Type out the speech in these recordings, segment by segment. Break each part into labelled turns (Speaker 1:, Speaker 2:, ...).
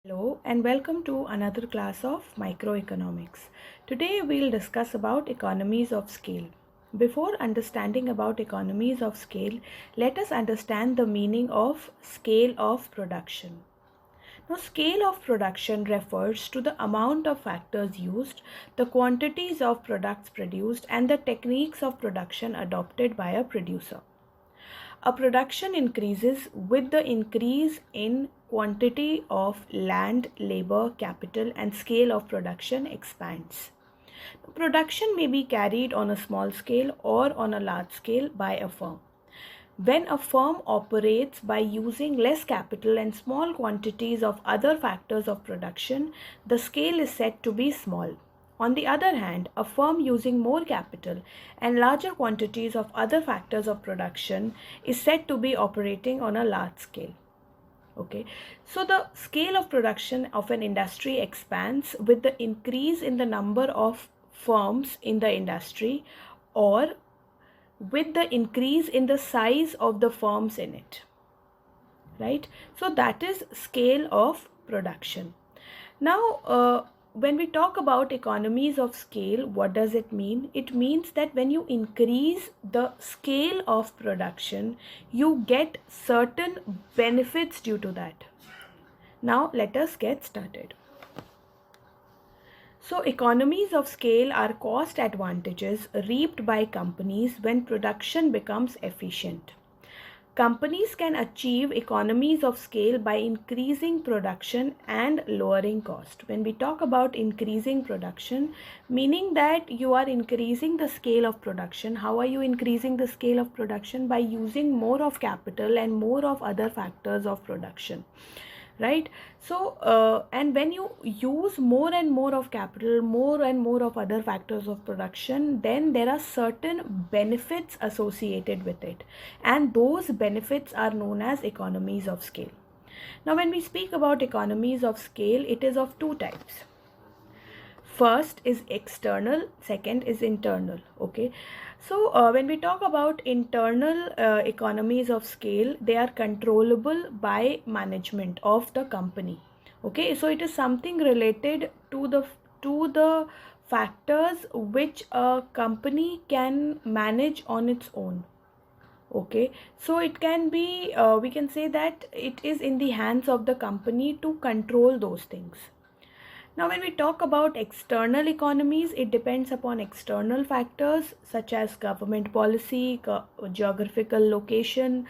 Speaker 1: Hello and welcome to another class of microeconomics. Today we'll discuss about economies of scale. Before understanding about economies of scale, let us understand the meaning of scale of production. Now, scale of production refers to the amount of factors used, the quantities of products produced, and the techniques of production adopted by a producer. A production increases with the increase in quantity of land, labor, capital, and scale of production expands. Production may be carried on a small scale or on a large scale by a firm. When a firm operates by using less capital and small quantities of other factors of production, the scale is said to be small. On the other hand, a firm using more capital and larger quantities of other factors of production is said to be operating on a large scale. Okay, so the scale of production of an industry expands with the increase in the number of firms in the industry or with the increase in the size of the firms in it, right? So that is scale of production. Now, when we talk about economies of scale, what does it mean? It means that when you increase the scale of production, you get certain benefits due to that. Now, let us get started. So, economies of scale are cost advantages reaped by companies when production becomes efficient. Companies can achieve economies of scale by increasing production and lowering cost. When we talk about increasing production, meaning that you are increasing the scale of production. How are you increasing the scale of production? By using more of capital and more of other factors of production, right? So and when you use more and more of capital, more and more of other factors of production, then there are certain benefits associated with it, and those benefits are known as economies of scale. Now, when we speak about economies of scale, it is of two types. First is external, second is internal. Okay, so when we talk about internal economies of scale, they are controllable by management of the company. Okay, so it is something related to the factors which a company can manage on its own. Okay, so it can be we can say that it is in the hands of the company to control those things. Now, when we talk about external economies, it depends upon external factors such as government policy, geographical location,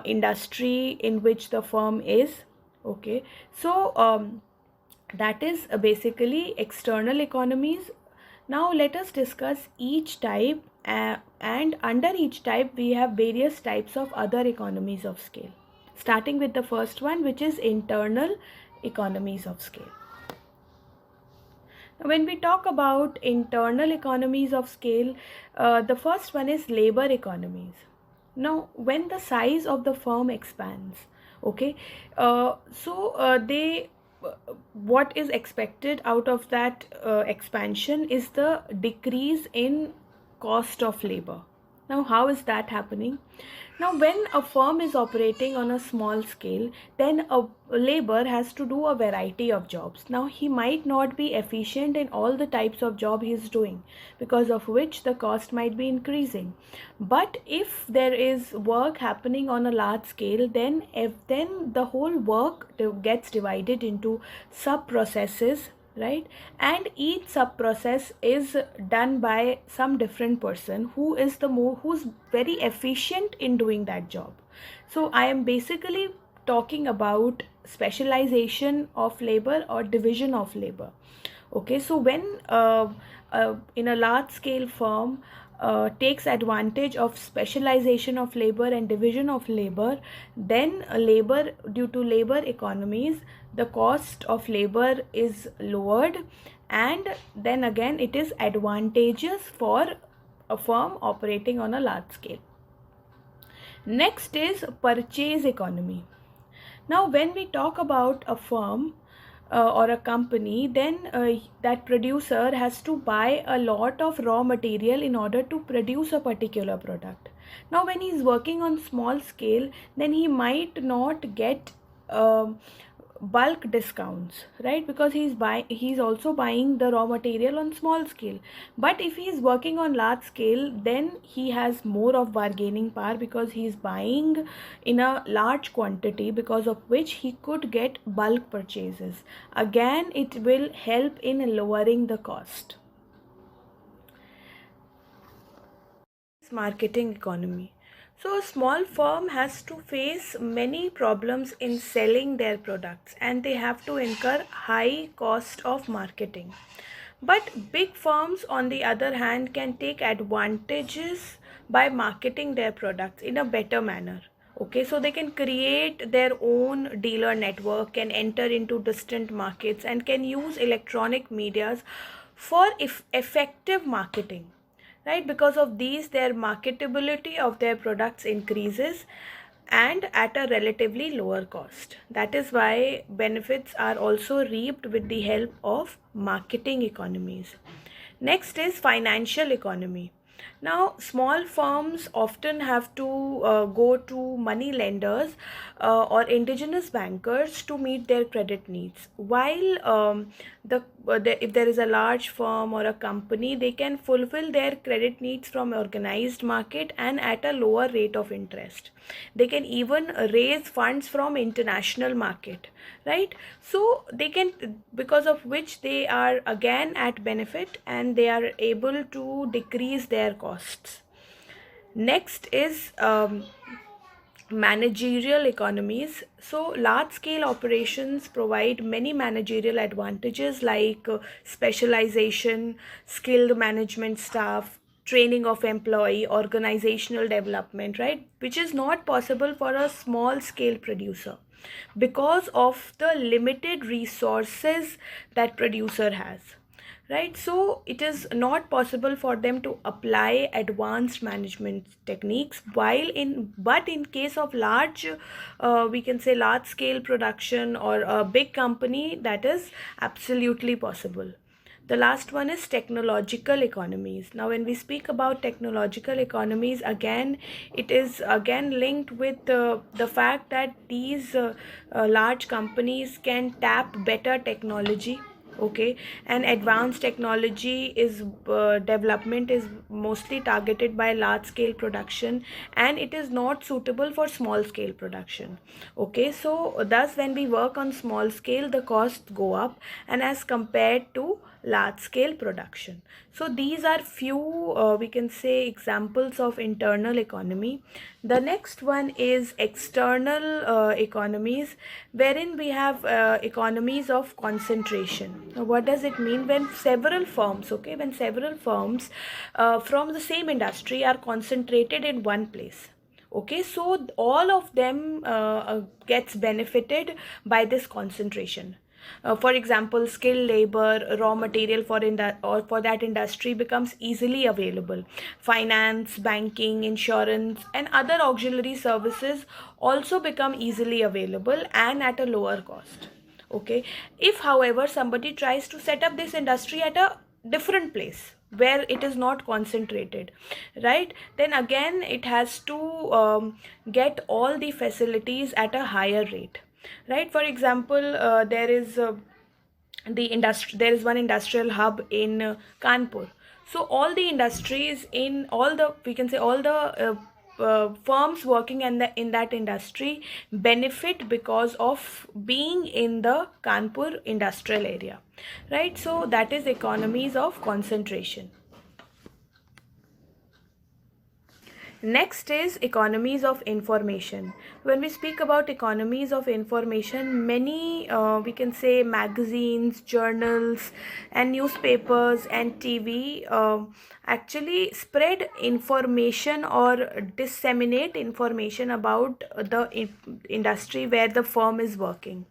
Speaker 1: industry in which the firm is. Okay, so that is basically external economies. Now, let us discuss each type, and under each type, we have various types of other economies of scale. Starting with the first one, which is internal economies of scale. When we talk about internal economies of scale, the first one is labor economies. Now, when the size of the firm expands, okay, they what is expected out of that expansion is the decrease in cost of labor. Now, how is that happening? Now, when a firm is operating on a small scale, then a labor has to do a variety of jobs. Now, he might not be efficient in all the types of job he is doing, because of which the cost might be increasing. But if there is work happening on a large scale, then the whole work gets divided into sub processes, right? And each sub process is done by some different person who's very efficient in doing that job. So I am basically talking about specialization of labor or division of labor. Okay, so when in a large scale firm takes advantage of specialization of labor and division of labor, then labor, due to labor economies, the cost of labor is lowered, and then again it is advantageous for a firm operating on a large scale. Next is purchase economy. Now, when we talk about a firm or a company, then that producer has to buy a lot of raw material in order to produce a particular product. Now, when he is working on small scale, then he might not get bulk discounts, right? Because he's also buying the raw material on small scale. But if he is working on large scale, then he has more of bargaining power, because he is buying in a large quantity, because of which he could get bulk purchases. Again, it will help in lowering the cost. Marketing economy. So a small firm has to face many problems in selling their products, and they have to incur high cost of marketing. But big firms, on the other hand, can take advantages by marketing their products in a better manner. Okay, so they can create their own dealer network, can enter into distant markets, and can use electronic medias for effective marketing, right? Because of these, their marketability of their products increases, and at a relatively lower cost. That is why benefits are also reaped with the help of marketing economies. Next is financial economy. Now, small firms often have to go to money lenders or indigenous bankers to meet their credit needs. While if there is a large firm or a company, they can fulfill their credit needs from organized market and at a lower rate of interest. They can even raise funds from international market, right? So they can, because of which they are again at benefit, and they are able to decrease their costs. Next is managerial economies. So large scale operations provide many managerial advantages, like specialization, skilled management staff, training of employee, organizational development, right? Which is not possible for a small scale producer, because of the limited resources that producer has, right? So it is not possible for them to apply advanced management techniques. While in but in case of large, we can say large scale production or a big company, that is absolutely possible. The last one is technological economies. Now, when we speak about technological economies, again, it is again linked with the fact that these large companies can tap better technology. Okay, and advanced technology is development is mostly targeted by large scale production, and it is not suitable for small scale production. Okay, so thus when we work on small scale, the costs go up, and as compared to large scale production. So these are few we can say examples of internal economy. The next one is external economies, wherein we have economies of concentration. Now, what does it mean? When several firms, okay, when several firms from the same industry are concentrated in one place. Okay, so all of them gets benefited by this concentration. For example, skilled labor, raw material for that industry becomes easily available. Finance, banking, insurance, and other auxiliary services also become easily available and at a lower cost. Okay, if however somebody tries to set up this industry at a different place where it is not concentrated, right, then again it has to get all the facilities at a higher rate, right? For example, there is one industrial hub in Kanpur. So all the industries in all the, we can say, all the firms working in that industry benefit because of being in the Kanpur industrial area, right? So that is economies of concentration. Next is economies of information. When we speak about economies of information, many we can say magazines, journals, and newspapers and TV actually spread information or disseminate information about the industry where the firm is working,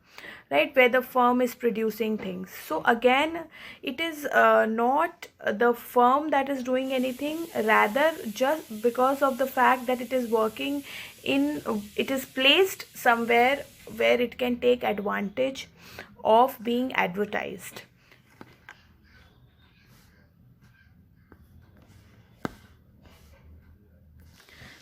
Speaker 1: right, where the firm is producing things. So again, it is not the firm that is doing anything, rather just because of the fact that it is working in, it is placed somewhere where it can take advantage of being advertised.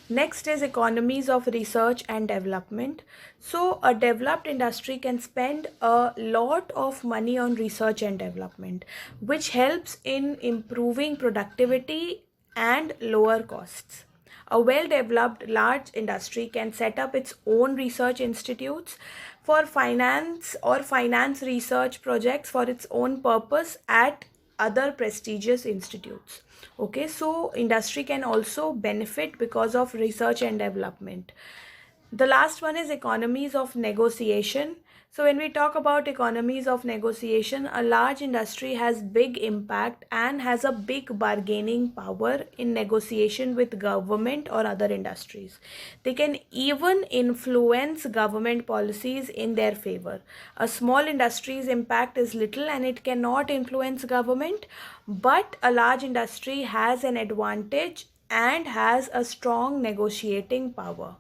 Speaker 1: Next is economies of research and development. So, a developed industry can spend a lot of money on research and development, which helps in improving productivity and lower costs. A well developed large industry can set up its own research institutes for finance research projects for its own purpose at other prestigious institutes. Okay, so industry can also benefit because of research and development. The last one is economies of negotiation. So when we talk about economies of negotiation, a large industry has big impact and has a big bargaining power in negotiation with government or other industries. They can even influence government policies in their favor. A small industry's impact is little and it cannot influence government, but a large industry has an advantage and has a strong negotiating power.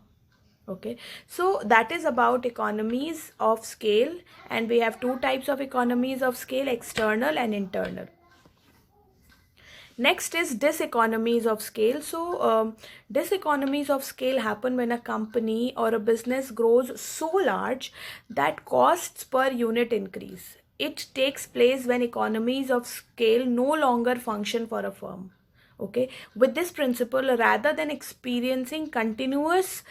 Speaker 1: Okay, so that is about economies of scale, and we have two types of economies of scale: external and internal. Next is diseconomies of scale. So diseconomies of scale happen when a company or a business grows so large that costs per unit increase. It takes place when economies of scale no longer function for a firm. Okay, with this principle, rather than experiencing continuous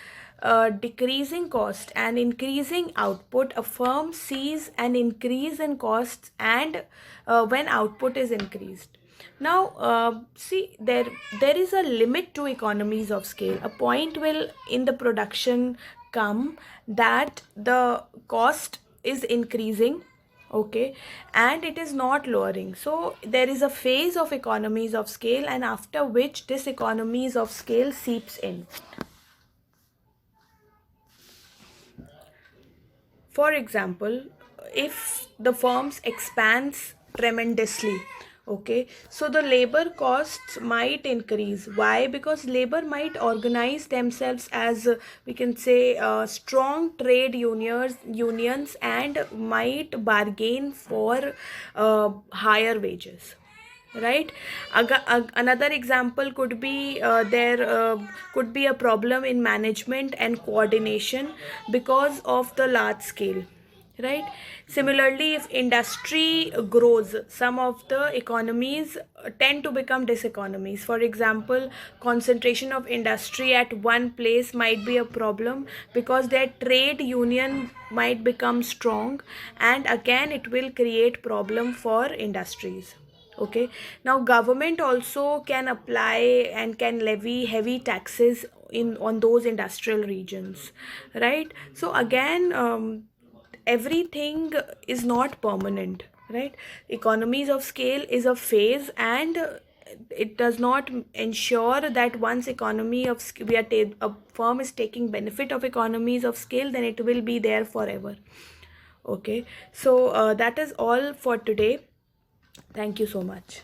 Speaker 1: decreasing cost and increasing output, a firm sees an increase in costs and when output is increased. Now, see, there is a limit to economies of scale. A point will in the production come that the cost is increasing, okay, and it is not lowering. So there is a phase of economies of scale, and after which this economies of scale seeps in. For example, if the firms expands tremendously, okay, so the labor costs might increase. Why? Because labor might organize themselves as we can say strong trade unions and might bargain for higher wages, right? Another example could be there could be a problem in management and coordination because of the large scale, right? Similarly, if industry grows, some of the economies tend to become diseconomies. For example, concentration of industry at one place might be a problem because their trade union might become strong, and again it will create problem for industries. Okay, now government also can apply and can levy heavy taxes in on those industrial regions, right? So again, everything is not permanent, right? Economies of scale is a phase, and it does not ensure that once economy of a firm is taking benefit of economies of scale, then it will be there forever. Okay, so that is all for today. Thank you so much.